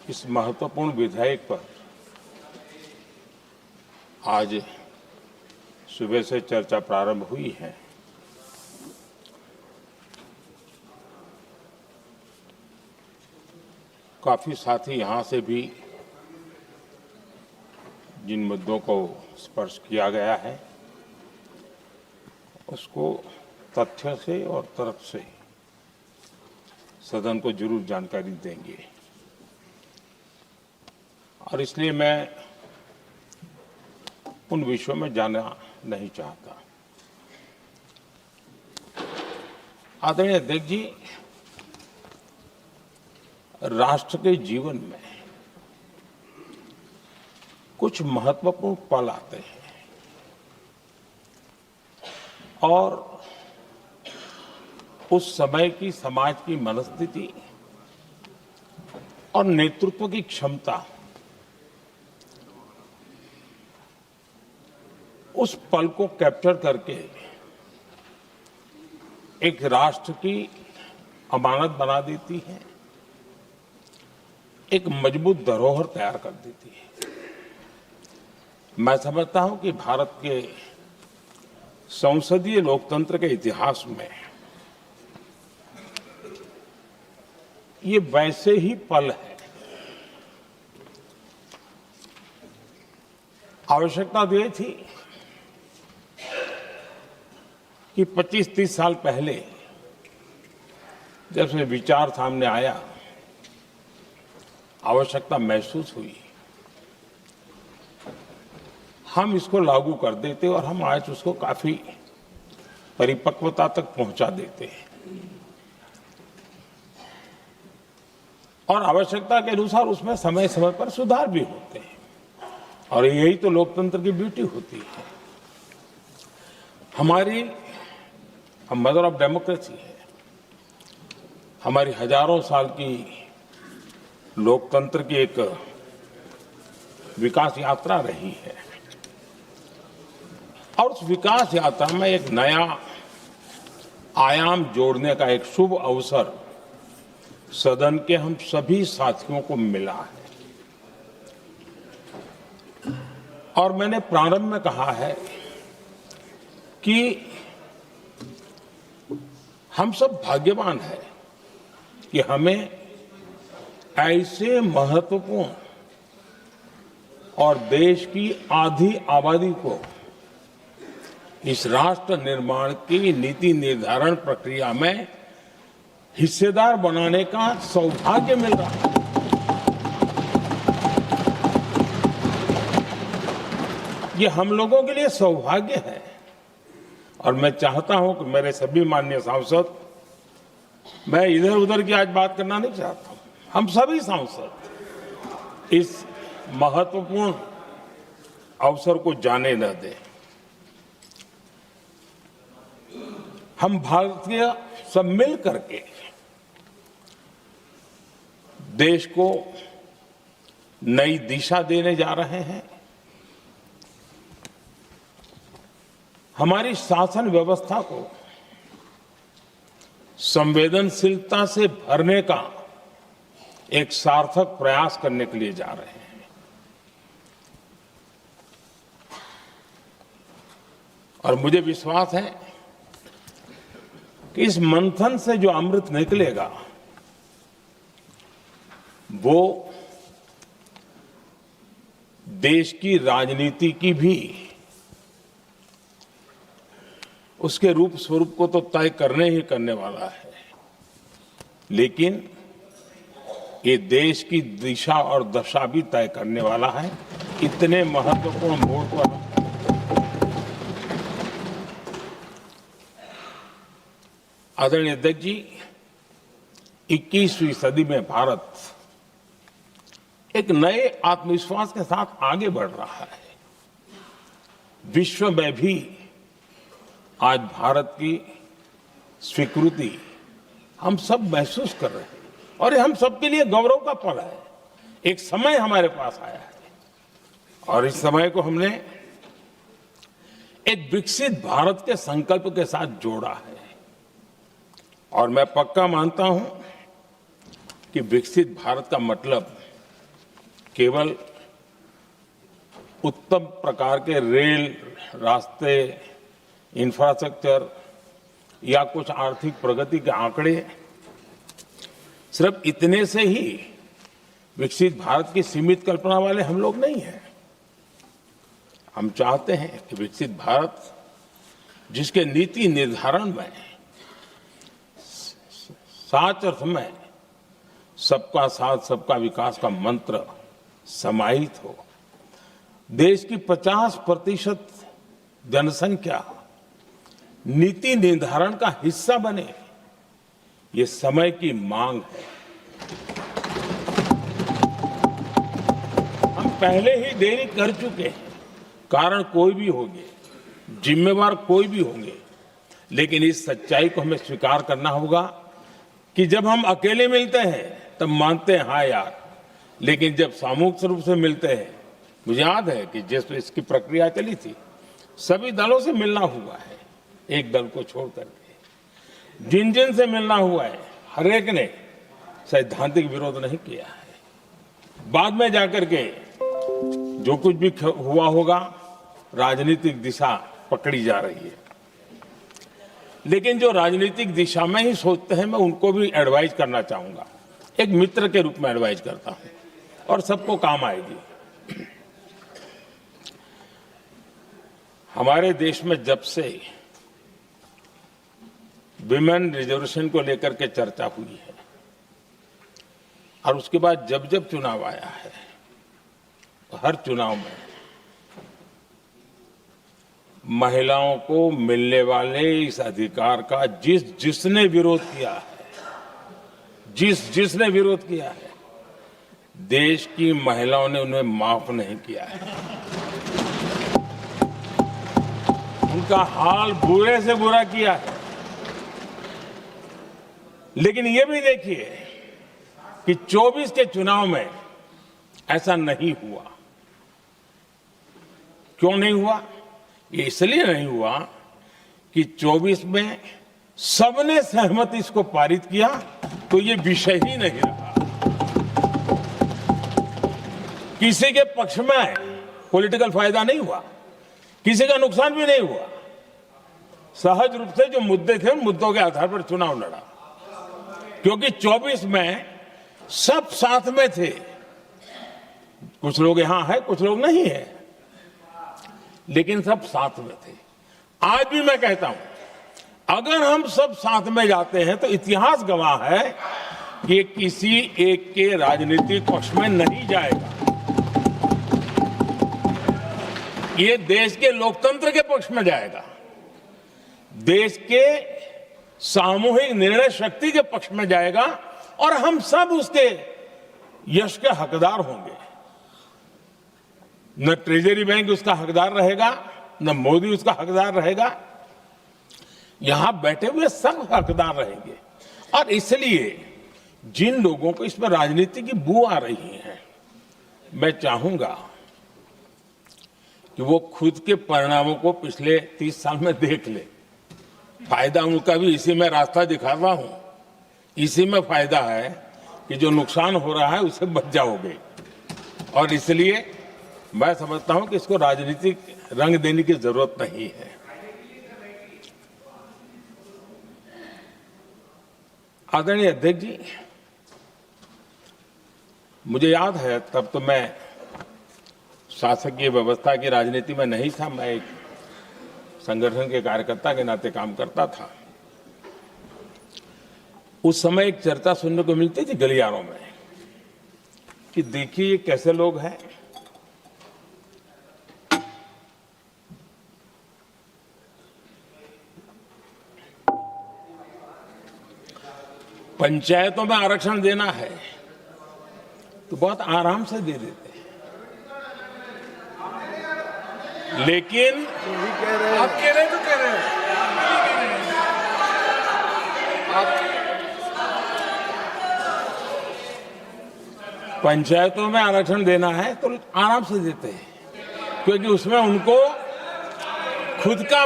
इस महत्वपूर्ण विधेयक पर आज सुबह से चर्चा प्रारंभ हुई है। काफी साथी यहां से भी जिन मुद्दों को स्पर्श किया गया है उसको तथ्य से और तर्क से सदन को जरूर जानकारी देंगे और इसलिए मैं उन विषयों में जाना नहीं चाहता। आदरणीय अध्यक्ष जी, राष्ट्र के जीवन में कुछ महत्वपूर्ण पल आते हैं और उस समय की समाज की मनस्थिति और नेतृत्व की क्षमता उस पल को कैप्चर करके एक राष्ट्र की अमानत बना देती है, एक मजबूत धरोहर तैयार कर देती है। मैं समझता हूं कि भारत के संसदीय लोकतंत्र के इतिहास में ये वैसे ही पल है। आवश्यकता तो ये थी कि 25-30 साल पहले जब से विचार सामने आया, आवश्यकता महसूस हुई, हम इसको लागू कर देते और हम आज उसको काफी परिपक्वता तक पहुंचा देते हैं और आवश्यकता के अनुसार उसमें समय समय पर सुधार भी होते हैं और यही तो लोकतंत्र की ब्यूटी होती है। हमारी मदर ऑफ डेमोक्रेसी है, हमारी हजारों साल की लोकतंत्र की एक विकास यात्रा रही है और उस विकास यात्रा में एक नया आयाम जोड़ने का एक शुभ अवसर सदन के हम सभी साथियों को मिला है और मैंने प्रारंभ में कहा है कि हम सब भाग्यवान हैं कि हमें ऐसे महत्वपूर्ण और देश की आधी आबादी को इस राष्ट्र निर्माण की नीति निर्धारण प्रक्रिया में हिस्सेदार बनाने का सौभाग्य मिल रहा है। ये हम लोगों के लिए सौभाग्य है और मैं चाहता हूं कि मेरे सभी माननीय सांसद, मैं इधर उधर की आज बात करना नहीं चाहता हूं, हम सभी सांसद इस महत्वपूर्ण अवसर को जाने न दें। हम भारतीय सब मिल करके देश को नई दिशा देने जा रहे हैं। हमारी शासन व्यवस्था को संवेदनशीलता से भरने का एक सार्थक प्रयास करने के लिए जा रहे हैं और मुझे विश्वास है कि इस मंथन से जो अमृत निकलेगा वो देश की राजनीति की भी उसके रूप स्वरूप को तो तय करने ही करने वाला है, लेकिन ये देश की दिशा और दशा भी तय करने वाला है। इतने महत्वपूर्ण मोड़ पर आदरणीय अध्यक्ष जी, 21वीं सदी में भारत एक नए आत्मविश्वास के साथ आगे बढ़ रहा है। विश्व में भी आज भारत की स्वीकृति हम सब महसूस कर रहे हैं और ये हम सबके लिए गौरव का पल है। एक समय हमारे पास आया है और इस समय को हमने एक विकसित भारत के संकल्प के साथ जोड़ा है और मैं पक्का मानता हूं कि विकसित भारत का मतलब केवल उत्तम प्रकार के रेल, रास्ते, इंफ्रास्ट्रक्चर या कुछ आर्थिक प्रगति के आंकड़े, सिर्फ इतने से ही विकसित भारत की सीमित कल्पना वाले हम लोग नहीं हैं। हम चाहते हैं कि विकसित भारत जिसके नीति निर्धारण में साच अर्थ में सबका साथ सबका विकास का मंत्र समाहित हो, देश की 50% जनसंख्या नीति निर्धारण का हिस्सा बने, ये समय की मांग है। हम पहले ही देरी कर चुके हैं। कारण कोई भी होंगे, जिम्मेवार कोई भी होंगे, लेकिन इस सच्चाई को हमें स्वीकार करना होगा कि जब हम अकेले मिलते हैं तब मानते हैं हाँ यार, लेकिन जब सामूहिक रूप से मिलते हैं, मुझे याद है कि जिस इसकी प्रक्रिया चली थी, सभी दलों से मिलना हुआ है, एक दल को छोड़ करके जिन जिन से मिलना हुआ है, हर एक ने सैद्धांतिक विरोध नहीं किया है। बाद में जाकर के जो कुछ भी हुआ होगा, राजनीतिक दिशा पकड़ी जा रही है, लेकिन जो राजनीतिक दिशा में ही सोचते हैं, मैं उनको भी एडवाइज करना चाहूंगा, एक मित्र के रूप में एडवाइज करता हूं और सबको काम आएगी। हमारे देश में जब से विमेन रिजर्वेशन को लेकर के चर्चा हुई है और उसके बाद जब जब चुनाव आया है, तो हर चुनाव में महिलाओं को मिलने वाले इस अधिकार का जिसने विरोध किया है, जिसने विरोध किया है, देश की महिलाओं ने उन्हें माफ नहीं किया है। उनका हाल बुरे से बुरा किया है। लेकिन ये भी देखिए कि 24 के चुनाव में ऐसा नहीं हुआ। क्यों नहीं हुआ? ये इसलिए नहीं हुआ कि 24 में सबने सहमति इसको पारित किया, तो ये विषय ही नहीं रहा। किसी के पक्ष में पॉलिटिकल फायदा नहीं हुआ, किसी का नुकसान भी नहीं हुआ। सहज रूप से जो मुद्दे थे, उन मुद्दों के आधार पर चुनाव लड़ा, क्योंकि 24 में सब साथ में थे। कुछ लोग यहां हैं, कुछ लोग नहीं है, लेकिन सब साथ में थे। आज भी मैं कहता हूं, अगर हम सब साथ में जाते हैं तो इतिहास गवाह है कि किसी एक के राजनीतिक पक्ष में नहीं जाएगा। ये देश के लोकतंत्र के पक्ष में जाएगा, देश के सामूहिक निर्णय शक्ति के पक्ष में जाएगा और हम सब उसके यश के हकदार होंगे। न ट्रेजरी बैंक उसका हकदार रहेगा, न मोदी उसका हकदार रहेगा, यहां बैठे हुए सब हकदार रहेंगे। और इसलिए जिन लोगों को इसमें राजनीति की बू आ रही है, मैं चाहूंगा कि वो खुद के परिणामों को पिछले 30 साल में देख ले। फायदा उनका भी इसी में रास्ता दिखाता हूं, इसी में फायदा है कि जो नुकसान हो रहा है उससे बच जाओगे। और इसलिए मैं समझता हूं कि इसको राजनीतिक रंग देने की जरूरत नहीं है। आदरणीय अध्यक्ष जी, मुझे याद है तब तो मैं शासकीय व्यवस्था की राजनीति में नहीं था, मैं एक संगठन के कार्यकर्ता के नाते काम करता था। उस समय एक चर्चा सुनने को मिलती थी गलियारों में कि देखिए ये कैसे लोग हैं, पंचायतों में आरक्षण देना है तो बहुत आराम से दे देते हैं, लेकिन आप कह रहे हैं तो कह रहे हैं पंचायतों में आरक्षण देना है तो आराम से देते हैं, क्योंकि उसमें उनको खुद का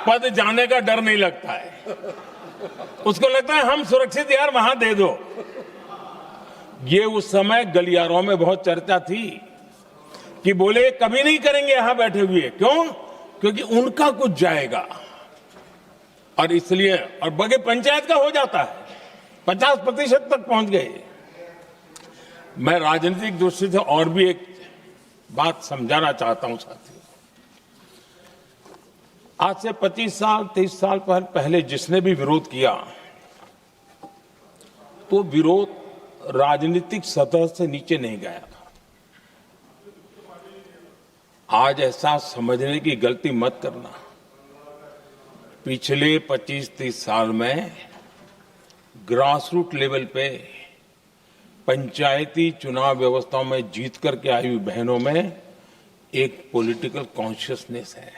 पद जाने का डर नहीं लगता है। उसको लगता है हम सुरक्षित यार वहां दे दो। ये उस समय गलियारों में बहुत चर्चा थी कि बोले कभी नहीं करेंगे यहां बैठे हुए। क्यों? क्योंकि उनका कुछ जाएगा, और इसलिए, और बगे पंचायत का हो जाता है, 50% तक पहुंच गए। मैं राजनीतिक दृष्टि से और भी एक बात समझाना चाहता हूं साथियों। आज से 25 साल 30 साल पहले जिसने भी विरोध किया, तो विरोध राजनीतिक सतह से नीचे नहीं गया था। आज ऐसा समझने की गलती मत करना। पिछले 25-30 साल में ग्रास रूट लेवल पे पंचायती चुनाव व्यवस्थाओं में जीत करके आई हुई बहनों में एक पॉलिटिकल कॉन्शियसनेस है।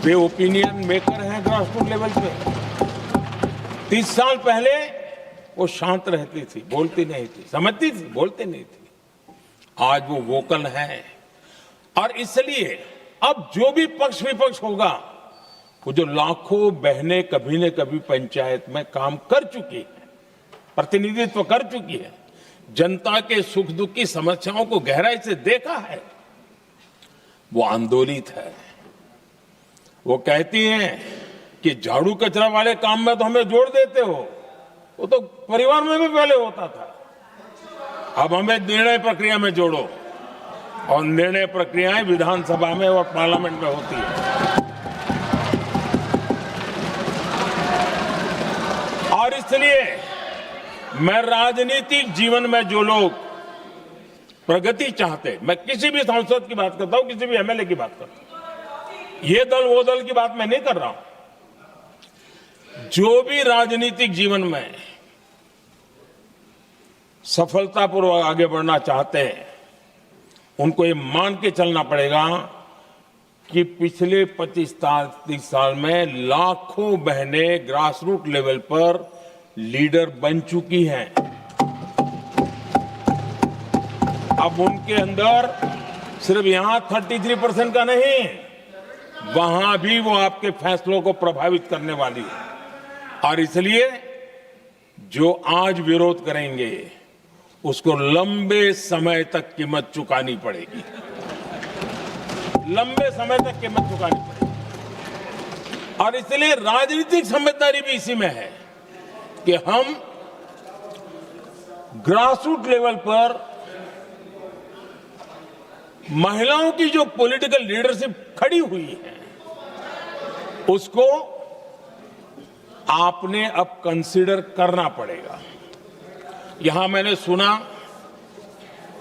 वे ओपिनियन मेकर हैं ग्रास रूट लेवल पे। 30 साल पहले वो शांत रहती थी, बोलती नहीं थी, समझती थी, बोलती नहीं थी। आज वो वोकल है, और इसलिए अब जो भी पक्ष विपक्ष होगा, वो जो लाखों बहनें कभी न कभी पंचायत में काम कर चुकी है, प्रतिनिधित्व कर चुकी है, जनता के सुख दुख की समस्याओं को गहराई से देखा है, वो आंदोलित है। वो कहती हैं कि झाड़ू कचरा वाले काम में तो हमें जोड़ देते हो, वो तो परिवार में भी पहले होता था, अब हमें निर्णय प्रक्रिया में जोड़ो। और निर्णय प्रक्रियाएं विधानसभा में और पार्लियामेंट में होती है। और इसलिए मैं राजनीतिक जीवन में जो लोग प्रगति चाहते, मैं किसी भी सांसद की बात करता हूं, किसी भी एमएलए की बात करता हूं, ये दल वो दल की बात मैं नहीं कर रहा हूं। जो भी राजनीतिक जीवन में सफलतापूर्वक आगे बढ़ना चाहते हैं, उनको ये मान के चलना पड़ेगा कि पिछले 25-30 साल में लाखों बहनें ग्रास रूट लेवल पर लीडर बन चुकी हैं। अब उनके अंदर सिर्फ यहां 33% का नहीं, वहां भी वो आपके फैसलों को प्रभावित करने वाली है। और इसलिए जो आज विरोध करेंगे, उसको लंबे समय तक कीमत चुकानी पड़ेगी, लंबे समय तक कीमत चुकानी पड़ेगी। और इसलिए राजनीतिक समझदारी भी इसी में है कि हम ग्रास रूट लेवल पर महिलाओं की जो पॉलिटिकल लीडरशिप खड़ी हुई है, उसको आपने अब कंसीडर करना पड़ेगा। यहां मैंने सुना,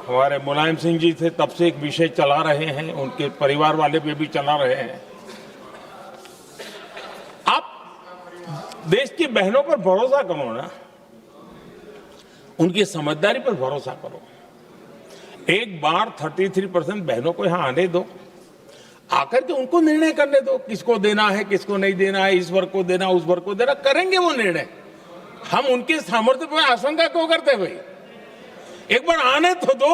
हमारे मुलायम सिंह जी थे, तब से एक विषय चला रहे हैं, उनके परिवार वाले पे भी चला रहे हैं। आप देश की बहनों पर भरोसा करो ना, उनकी समझदारी पर भरोसा करो। एक बार 33% बहनों को यहां आने दो, आकर के उनको निर्णय करने दो, किसको देना है, किसको नहीं देना है, इस वर्ग को देना, उस वर्ग को देना, करेंगे वो निर्णय। हम उनके सामर्थ्य पर आशंका क्यों करते भाई? एक बार आने तो दो,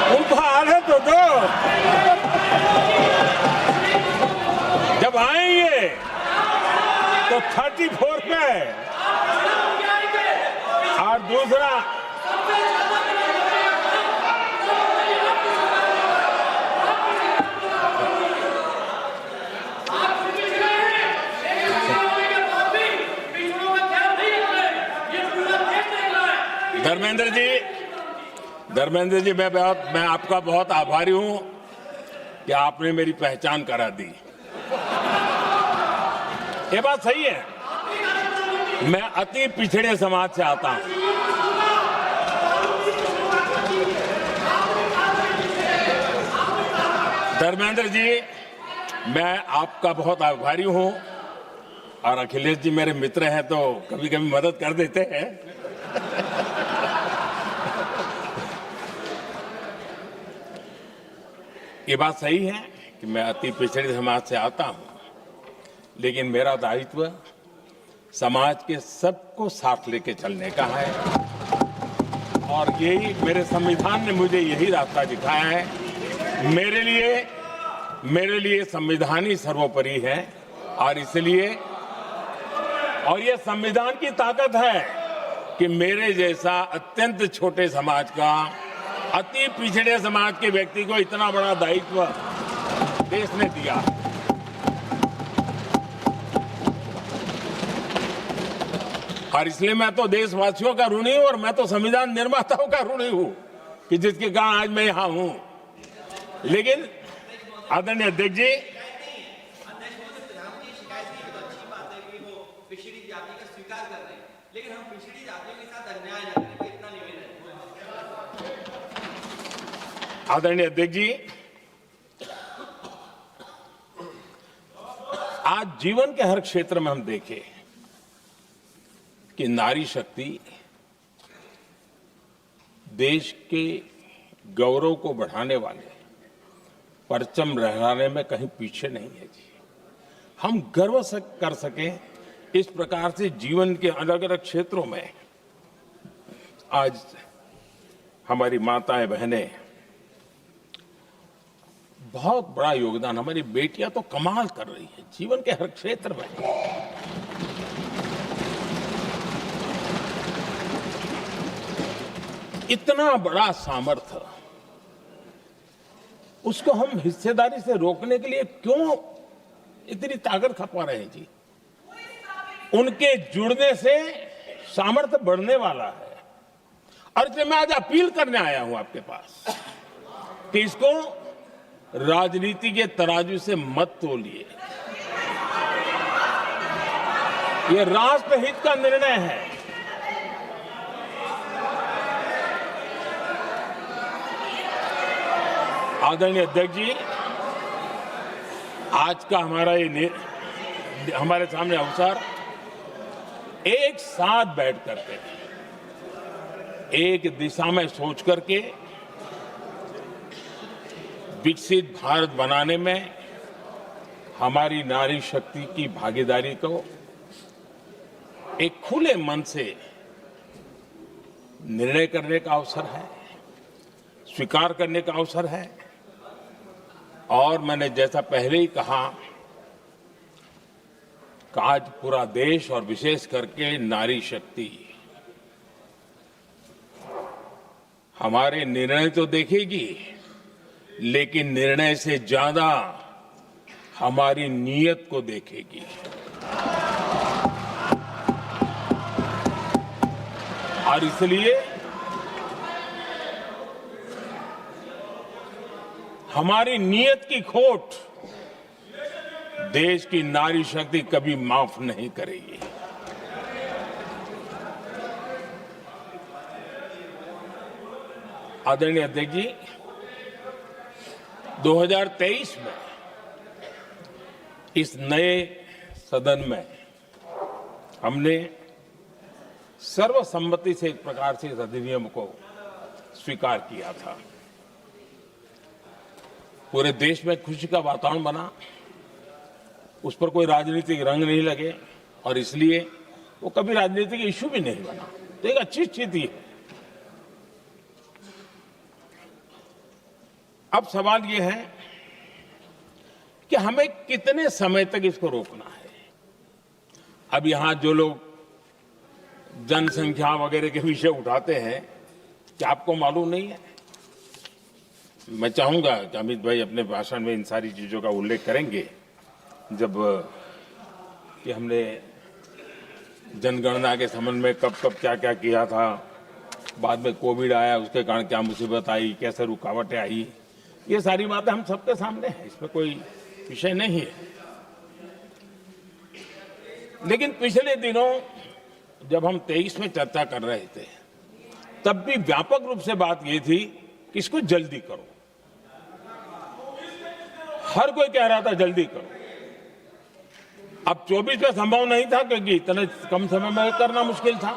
उनको आने तो दो। जब आएंगे तो 34 पे, और दूसरा धर्मेंद्र जी, मैं आपका बहुत आभारी हूं कि आपने मेरी पहचान करा दी। ये बात सही है, मैं अति पिछड़े समाज से आता हूं। धर्मेंद्र जी, मैं आपका बहुत आभारी हूं, और अखिलेश जी मेरे मित्र हैं तो कभी कभी मदद कर देते हैं। ये बात सही है कि मैं अति पिछड़े समाज से आता हूं, लेकिन मेरा दायित्व समाज के सबको साथ लेके चलने का है, और यही मेरे संविधान ने मुझे यही रास्ता दिखाया है। मेरे लिए संविधान ही सर्वोपरि है, और इसलिए, और ये संविधान की ताकत है कि मेरे जैसा अत्यंत छोटे समाज का, अति पिछड़े समाज के व्यक्ति को इतना बड़ा दायित्व देश ने दिया। और इसलिए मैं तो देशवासियों का ऋणी हूं और मैं तो संविधान निर्माताओं का ऋणी हूं कि जिसके कारण आज मैं यहां हूं। लेकिन आदरणीय अध्यक्ष जी, लेकिन हम पिछड़ी जातियों के साथ अन्याय न करें, इतना निवेदन है। आदरणीय अध्यक्ष जी, आज जीवन के हर क्षेत्र में हम देखें कि नारी शक्ति देश के गौरव को बढ़ाने वाले, परचम लहराने में कहीं पीछे नहीं है जी। हम गर्व कर सकें इस प्रकार से जीवन के अलग अलग क्षेत्रों में आज हमारी माताएं बहनें बहुत बड़ा योगदान, हमारी बेटियां तो कमाल कर रही हैं जीवन के हर क्षेत्र में। इतना बड़ा सामर्थ्य, उसको हम हिस्सेदारी से रोकने के लिए क्यों इतनी ताकत खपा रहे हैं जी? उनके जुड़ने से सामर्थ्य बढ़ने वाला है। और इसलिए मैं आज अपील करने आया हूं आपके पास कि इसको राजनीति के तराजू से मत तोलिए। ये राष्ट्रहित का निर्णय है। आदरणीय अध्यक्ष जी, आज का हमारे सामने अवसर एक साथ बैठ करके एक दिशा में सोच करके विकसित भारत बनाने में हमारी नारी शक्ति की भागीदारी को एक खुले मन से निर्णय करने का अवसर है, स्वीकार करने का अवसर है। और मैंने जैसा पहले ही कहा कि आज पूरा देश और विशेष करके नारी शक्ति हमारे निर्णय तो देखेगी, लेकिन निर्णय से ज्यादा हमारी नीयत को देखेगी। और इसलिए हमारी नीयत की खोट देश की नारी शक्ति कभी माफ नहीं करेगी। आदरणीय अध्यक्ष जी, 2023 में इस नए सदन में हमने सर्वसम्मति से एक प्रकार से इस अधिनियम को स्वीकार किया था। पूरे देश में खुशी का वातावरण बना, उस पर कोई राजनीतिक रंग नहीं लगे और इसलिए वो कभी राजनीतिक इश्यू भी नहीं बना। तो एक अच्छी स्थिति है। अब सवाल ये है कि हमें कितने समय तक इसको रोकना है। अब यहां जो लोग जनसंख्या वगैरह के विषय उठाते हैं, क्या आपको मालूम नहीं है? मैं चाहूंगा कि अमित भाई अपने भाषण में इन सारी चीजों का उल्लेख करेंगे, जब कि हमने जनगणना के संबंध में कब कब क्या क्या किया था, बाद में कोविड आया, उसके कारण क्या मुसीबत आई, कैसे रुकावटें आई, ये सारी बातें हम सबके सामने हैं, इसमें कोई विषय नहीं है। लेकिन पिछले दिनों जब हम 23 में चर्चा कर रहे थे, तब भी व्यापक रूप से बात ये थी कि इसको जल्दी करो। हर कोई कह रहा था जल्दी करो। अब 24 में संभव नहीं था क्योंकि इतने कम समय में करना मुश्किल था।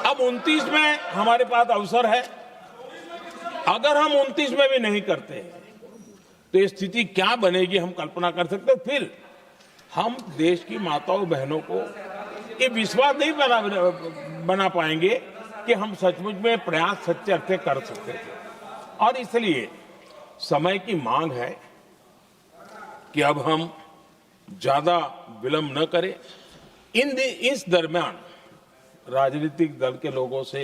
अब 29 में हमारे पास अवसर है। अगर हम 29 में भी नहीं करते तो ये स्थिति क्या बनेगी हम कल्पना कर सकते। फिर हम देश की माताओं बहनों को ये विश्वास नहीं बना पाएंगे कि हम सचमुच में प्रयास सच्चे अर्थ कर सकते थे। और इसलिए समय की मांग है कि अब हम ज्यादा विलंब न करें। इस दरमियान राजनीतिक दल के लोगों से,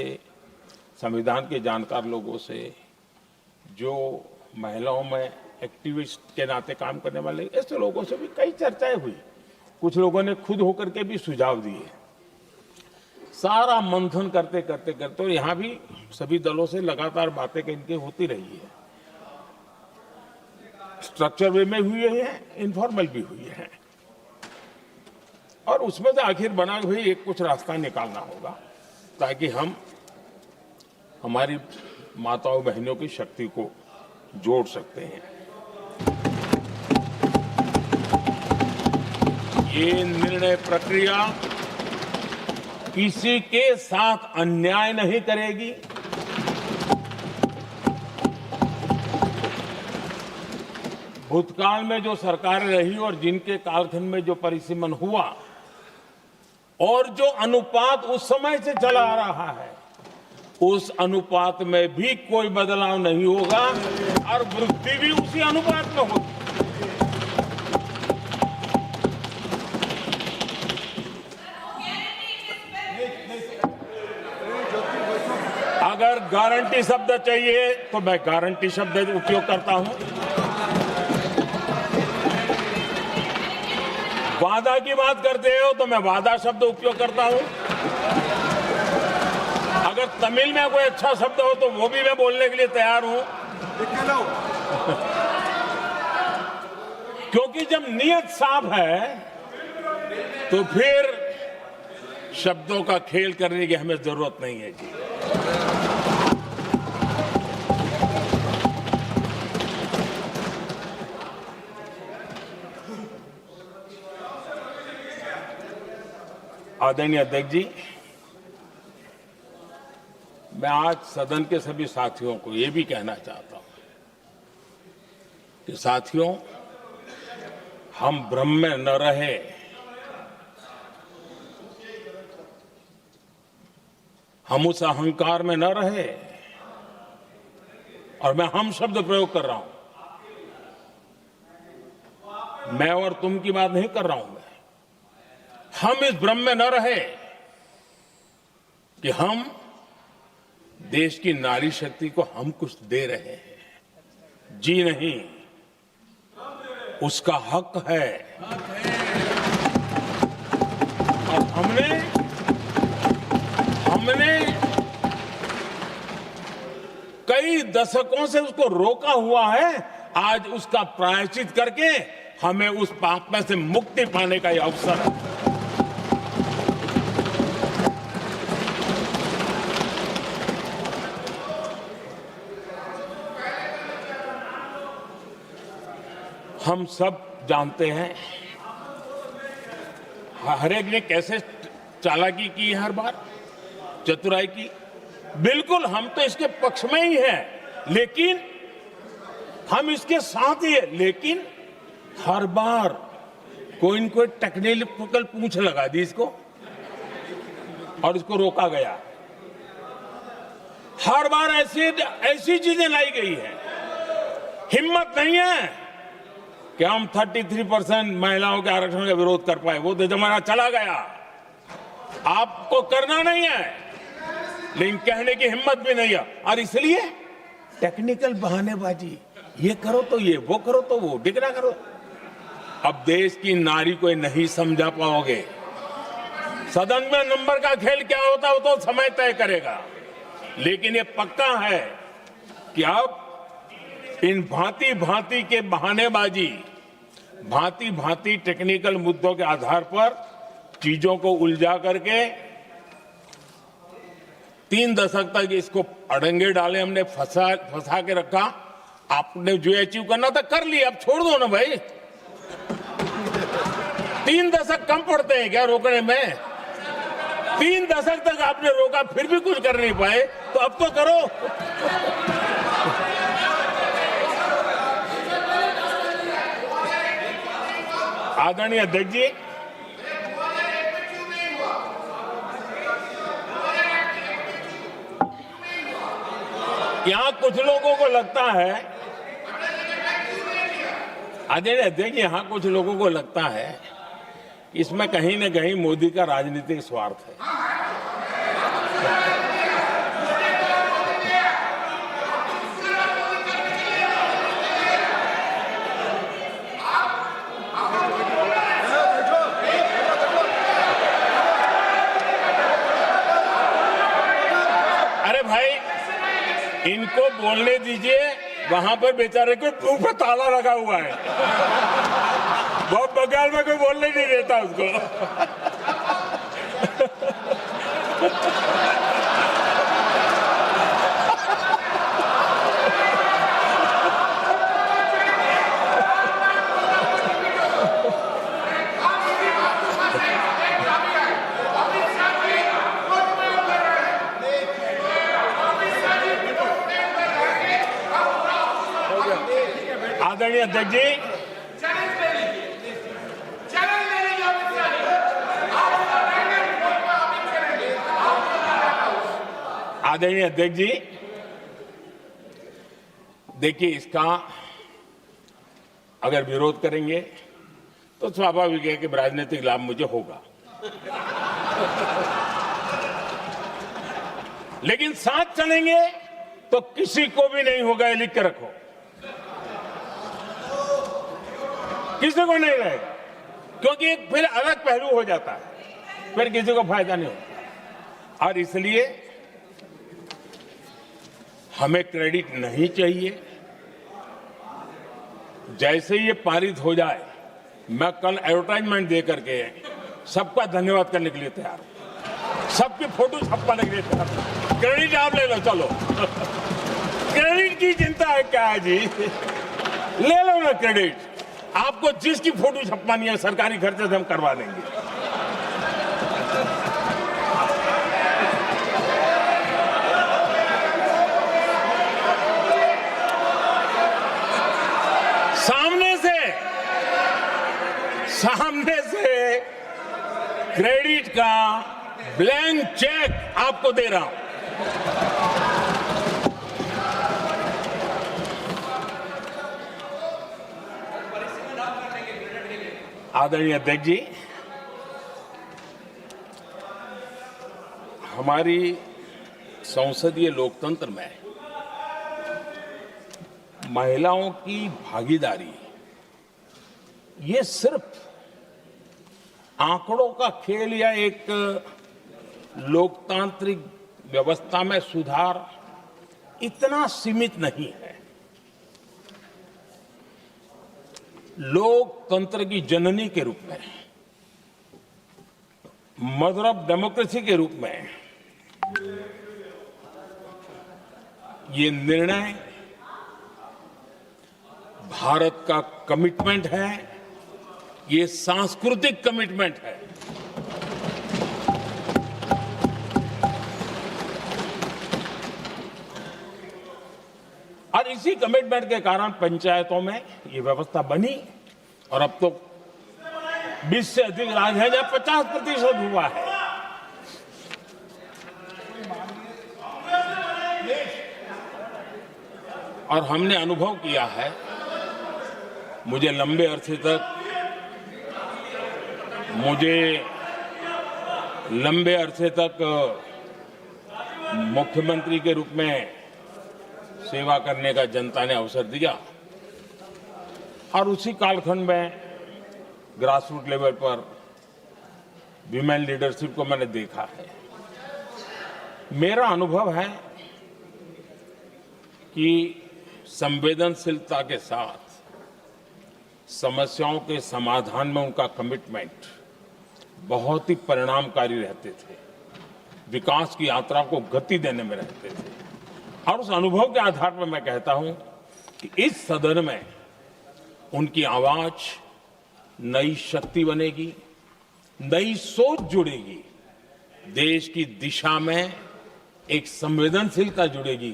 संविधान के जानकार लोगों से, जो महिलाओं में एक्टिविस्ट के नाते काम करने वाले ऐसे लोगों से भी कई चर्चाएं हुई। कुछ लोगों ने खुद होकर के भी सुझाव दिए। सारा मंथन करते करते करते, और यहाँ भी सभी दलों से लगातार बातें इनकी होती रही है। स्ट्रक्चर वे में हुई है, इनफॉर्मल भी हुई है, और उसमें से आखिर बना हुई एक कुछ रास्ता निकालना होगा ताकि हम हमारी माताओं बहनों की शक्ति को जोड़ सकते हैं। ये निर्णय प्रक्रिया किसी के साथ अन्याय नहीं करेगी, भूतकाल में जो सरकारें रही और जिनके कालखंड में जो परिसीमन हुआ और जो अनुपात उस समय से चला आ रहा है, उस अनुपात में भी कोई बदलाव नहीं होगा और वृद्धि भी उसी अनुपात में होगी। अगर गारंटी शब्द चाहिए तो मैं गारंटी शब्द उपयोग करता हूं। वादा की बात करते हो तो मैं वादा शब्द उपयोग करता हूं। अगर तमिल में कोई अच्छा शब्द हो तो वो भी मैं बोलने के लिए तैयार हूं। क्योंकि जब नियत साफ है तो फिर शब्दों का खेल करने की हमें जरूरत नहीं है जी। आदरणीय अध्यक्ष जी, मैं आज सदन के सभी साथियों को ये भी कहना चाहता हूं कि साथियों, हम भ्रम में न रहे, हम उस अहंकार में न रहे, और मैं हम शब्द प्रयोग कर रहा हूं, मैं और तुम की बात नहीं कर रहा हूं। हम इस भ्रम में न रहे कि हम देश की नारी शक्ति को हम कुछ दे रहे हैं। जी नहीं, उसका हक है। और हमने कई दशकों से उसको रोका हुआ है। आज उसका प्रायश्चित करके हमें उस पाप में से मुक्ति पाने का यह अवसर है। हम सब जानते हैं हर एक ने कैसे चालाकी की हर बार, चतुराई की। बिल्कुल हम तो इसके पक्ष में ही हैं, लेकिन हम इसके साथ ही हैं। लेकिन हर बार कोई न कोई टेक्निकल पूंछ लगा दी इसको और इसको रोका गया। हर बार ऐसी चीजें लाई गई है। हिम्मत नहीं है कि हम 33% महिलाओं के आरक्षण का विरोध कर पाए। वो तो जमाना चला गया, आपको करना नहीं है, लेकिन कहने की हिम्मत भी नहीं है। और इसलिए टेक्निकल बहानेबाजी, ये करो तो ये, वो करो तो वो, डिगरा करो। अब देश की नारी को नहीं समझा पाओगे। सदन में नंबर का खेल क्या होता है वो तो समय तय करेगा, लेकिन ये पक्का है कि अब इन भांति भांति के बहानेबाजी, भांति भांति टेक्निकल मुद्दों के आधार पर चीजों को उलझा करके 3 दशक तक इसको अड़ंगे डाले, हमने फंसा के रखा। आपने जो अचीव करना था कर लिया, अब छोड़ दो ना भाई। 3 दशक कम पड़ते हैं क्या रोकने में? 3 दशक तक आपने रोका, फिर भी कुछ कर नहीं पाए, तो अब तो करो। आदरणीय अध्यक्ष जी, यहां कुछ लोगों को लगता है, आदरणीय अध्यक्ष जी, यहां कुछ लोगों को लगता है इसमें कहीं न कहीं मोदी का राजनीतिक स्वार्थ है। अरे भाई, इनको बोलने दीजिए। वहां पर बेचारे को मुंह पे ताला लगा हुआ है, बहुत बगल में कोई बोलने नहीं देता उसको। आदरणीय अध्यक्ष जी, आदरणीय अध्यक्ष जी, देखिए, इसका अगर विरोध करेंगे तो स्वाभाविक है कि राजनीतिक लाभ मुझे होगा, लेकिन साथ चलेंगे तो किसी को भी नहीं होगा, ये लिख के रखो। किसी को नहीं रहेगा, क्योंकि एक फिर अलग पहलू हो जाता है, फिर किसी को फायदा नहीं होता। और इसलिए हमें क्रेडिट नहीं चाहिए। जैसे ये पारित हो जाए, मैं कल एडवर्टाइजमेंट दे करके सबका धन्यवाद करने के लिए तैयार हूं, सबकी फोटो छपवाने के लिए तैयार हूं। क्रेडिट आप ले लो, चलो। क्रेडिट की चिंता है क्या है जी, ले लो ना क्रेडिट। आपको जिसकी फोटो छपवानी है सरकारी खर्चे से हम करवा देंगे। सामने से क्रेडिट का ब्लैंक चेक आपको दे रहा हूं। आदरणीय अध्यक्ष जी, हमारी संसदीय लोकतंत्र में महिलाओं की भागीदारी ये सिर्फ आंकड़ों का खेल या एक लोकतांत्रिक व्यवस्था में सुधार इतना सीमित नहीं है। लोकतंत्र की जननी के रूप में, मदर ऑफ डेमोक्रेसी के रूप में ये निर्णय भारत का कमिटमेंट है, ये सांस्कृतिक कमिटमेंट है। और इसी कमिटमेंट के कारण पंचायतों में ये व्यवस्था बनी और अब तो 20 से अधिक राज्य है जहां 50% हुआ है। और हमने अनुभव किया है, मुझे लंबे अरसे तक मुख्यमंत्री के रूप में सेवा करने का जनता ने अवसर दिया और उसी कालखंड में ग्रासरूट लेवल पर विमेन लीडरशिप को मैंने देखा है। मेरा अनुभव है कि संवेदनशीलता के साथ समस्याओं के समाधान में उनका कमिटमेंट बहुत ही परिणामकारी रहते थे, विकास की यात्रा को गति देने में रहते थे। और उस अनुभव के आधार पर मैं कहता हूं कि इस सदन में उनकी आवाज नई शक्ति बनेगी, नई सोच जुड़ेगी, देश की दिशा में एक संवेदनशीलता जुड़ेगी।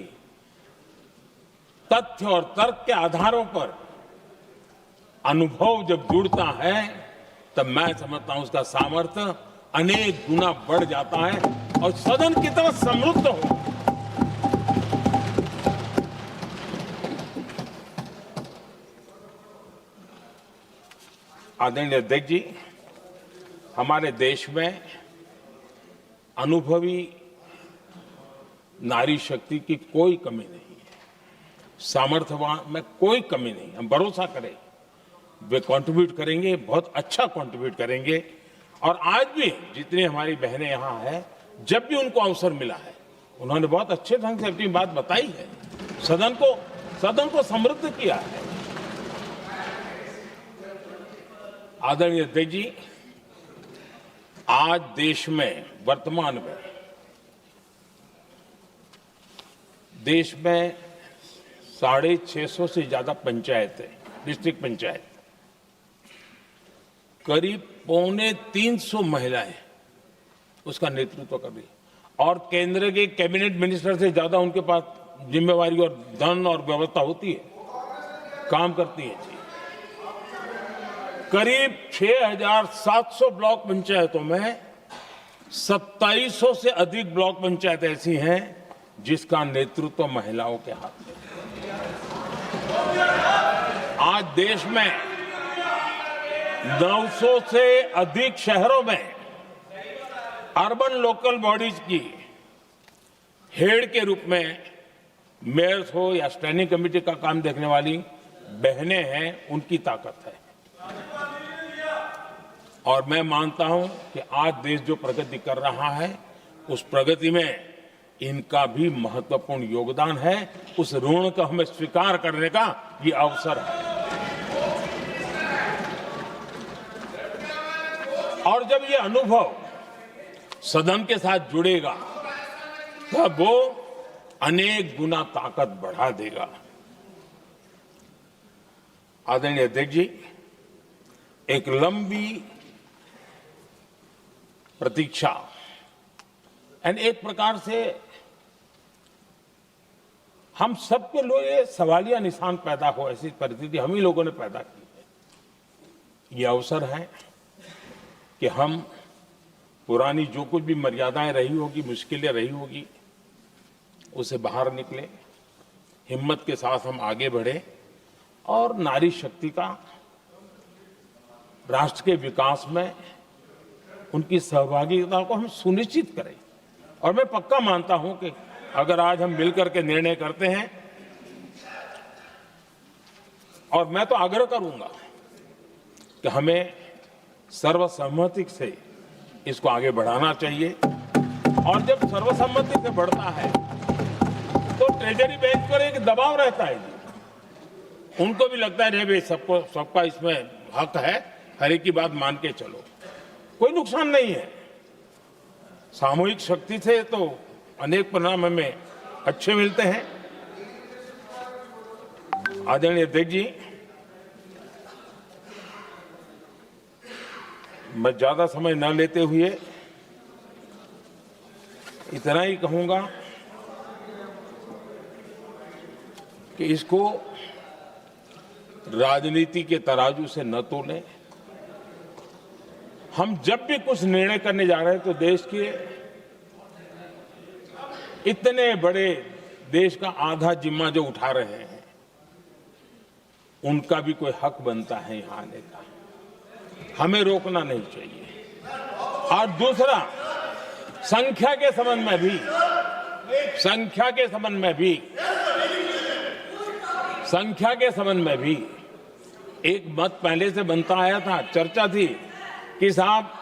तथ्य और तर्क के आधारों पर अनुभव जब जुड़ता है तब मैं समझता हूं उसका सामर्थ्य अनेक गुना बढ़ जाता है और सदन कितना समृद्ध हो। आदरणीय अध्यक्ष जी, हमारे देश में अनुभवी नारी शक्ति की कोई कमी नहीं है, सामर्थ्यवान में कोई कमी नहीं। हम भरोसा करें वे कंट्रीब्यूट करेंगे, बहुत अच्छा कंट्रीब्यूट करेंगे। और आज भी जितनी हमारी बहनें यहाँ हैं, जब भी उनको अवसर मिला है उन्होंने बहुत अच्छे ढंग से अपनी बात बताई है, सदन को समृद्ध किया है। आदरणीय अध्यक्ष जी, आज देश में वर्तमान में देश में 650 से ज्यादा पंचायतें, डिस्ट्रिक्ट पंचायत, करीब 250 महिलाएं उसका नेतृत्व कर रही, और केंद्र के कैबिनेट मिनिस्टर से ज्यादा उनके पास जिम्मेवारी और धन और व्यवस्था होती है, काम करती है जी। करीब 6,700 ब्लॉक पंचायतों में 2700 से अधिक ब्लॉक पंचायत ऐसी हैं जिसका नेतृत्व महिलाओं के हाथ में। आज देश में 900 से अधिक शहरों में अर्बन लोकल बॉडीज की हेड के रूप में मेयर्स हो या स्टैंडिंग कमेटी का काम देखने वाली बहनें हैं, उनकी ताकत है। और मैं मानता हूं कि आज देश जो प्रगति कर रहा है, उस प्रगति में इनका भी महत्वपूर्ण योगदान है। उस ऋण को हमें स्वीकार करने का ये अवसर है। और जब ये अनुभव सदन के साथ जुड़ेगा, तब वो अनेक गुना ताकत बढ़ा देगा। आदरणीय अध्यक्ष जी, एक लंबी प्रतीक्षा एंड एक प्रकार से हम सबके लिए सवालिया निशान पैदा हो, ऐसी परिस्थिति हम ही लोगों ने पैदा की है। ये अवसर है कि हम पुरानी जो कुछ भी मर्यादाएं रही होगी, मुश्किलें रही होगी, उसे बाहर निकले, हिम्मत के साथ हम आगे बढ़े और नारी शक्ति का राष्ट्र के विकास में उनकी सहभागिता को हम सुनिश्चित करें। और मैं पक्का मानता हूं कि अगर आज हम मिलकर के निर्णय करते हैं, और मैं तो आग्रह करूंगा कि हमें सर्वसम्मति से इसको आगे बढ़ाना चाहिए। और जब सर्वसम्मति से बढ़ता है तो ट्रेजरी बेंच पर एक दबाव रहता है, उनको भी लगता है भाई सबका इसमें हक है, हर एक की बात मान के चलो, कोई नुकसान नहीं है। सामूहिक शक्ति से तो अनेक परिणाम हमें अच्छे मिलते हैं। आदरणीय अध्यक्ष जी, मैं ज्यादा समय न लेते हुए इतना ही कहूंगा कि इसको राजनीति के तराजू से न तोलें। हम जब भी कुछ निर्णय करने जा रहे हैं तो देश के इतने बड़े देश का आधा जिम्मा जो उठा रहे हैं, उनका भी कोई हक बनता है यहां आने का, हमें रोकना नहीं चाहिए। और दूसरा, संख्या के संबंध में भी एक मत पहले से बनता आया था, चर्चा थी कि साहब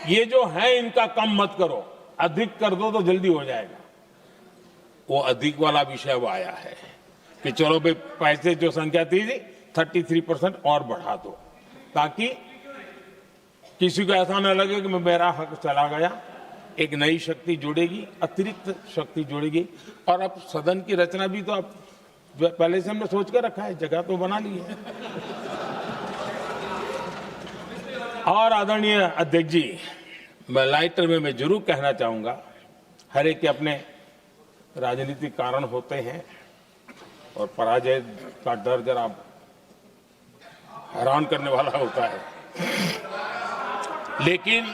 ये जो है इनका कम मत करो, अधिक कर दो तो जल्दी हो जाएगा। वो अधिक वाला विषय वो आया है कि चलो भाई पैसे जो संख्या थी 33% और बढ़ा दो, ताकि किसी को ऐसा न लगे कि मेरा हक चला गया। एक नई शक्ति जुड़ेगी, अतिरिक्त शक्ति जुड़ेगी। और अब सदन की रचना भी तो अब पहले से हमने सोच कर रखा है, जगह तो बना ली है। और आदरणीय अध्यक्ष जी, मैं लाइटर में मैं जरूर कहना चाहूंगा, हर एक के अपने राजनीतिक कारण होते हैं और पराजय का डर जरा हैरान करने वाला होता है, लेकिन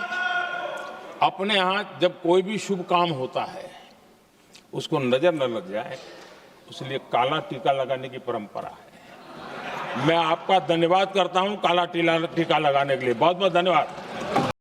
अपने यहाँ जब कोई भी शुभ काम होता है उसको नजर न लग जाए, इसलिए काला टीका लगाने की परंपरा है। मैं आपका धन्यवाद करता हूं काला टीका लगाने के लिए। बहुत बहुत धन्यवाद।